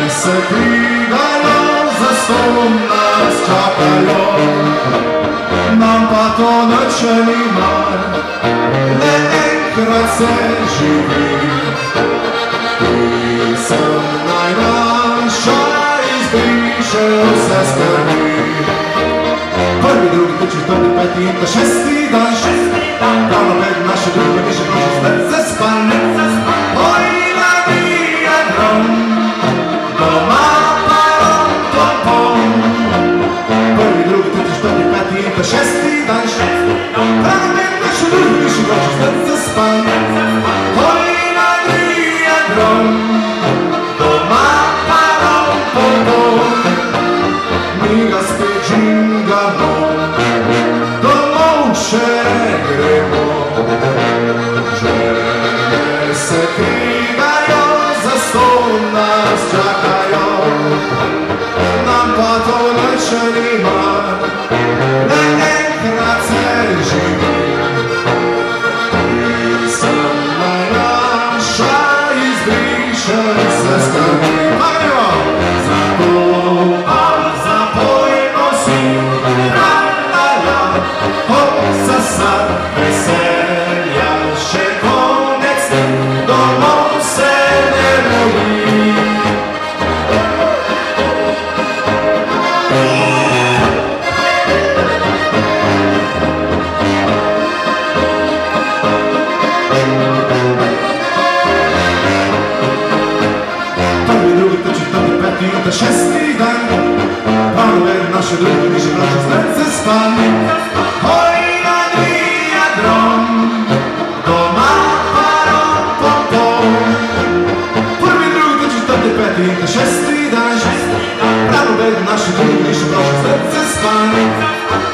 se krigajo, zastonj nas čakajo, nam pa to nič ni mar, le enkrat se živi. Pisem najnaša izbriše vse skrbi. Prvi, drugi, tretji, četrti, peti in ta šesti dan, ravno med naše druge ni še prošlo spet zaspan. Oj, navija grom, doma pa rom, pom, pom. Prvi, drugi, tretji, četrti, peti in ta šesti dan, ravno med naše druge ni še prošlo spet zaspan. Oj, navija grom, doma pa rom, pom, pom. Mi ga spet žingamo, domov še gremo. Žene se krigajo, zastonj nas čakajo, nam pa to nič ni mar, le enkrat se živi. Pisem najnaša izbriše vse skrbi. Pa gremo! Veselja še konec, domov se ne boji. Prvi, drugi, tretji, četrti, peti in ta šesti dan, ravno med naše druge ni še prošlo spet zaspan. In ta šesti dan, ravno med naše druge ni še prošlo spet zaspan.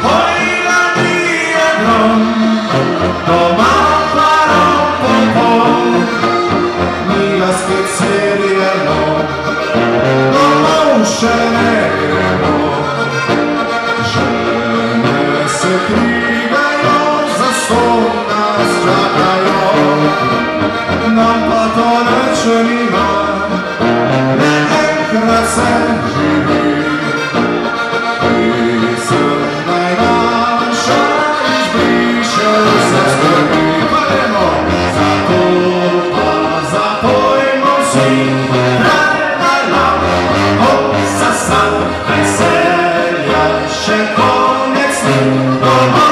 Oj, navija grom, doma pa rom, pom, pom. Mi ga spet serijemo, domov še ne gremo. Žene se krigajo, zastonj nas čakajo, nam pa to nič ni mar, enkrat se živi. Pisem najnaša izbriše vse skrbi. Pa gremo! Zato pa zapojmo vsi, la, la, la, hop, sa, sa, veselja še konec ni, doma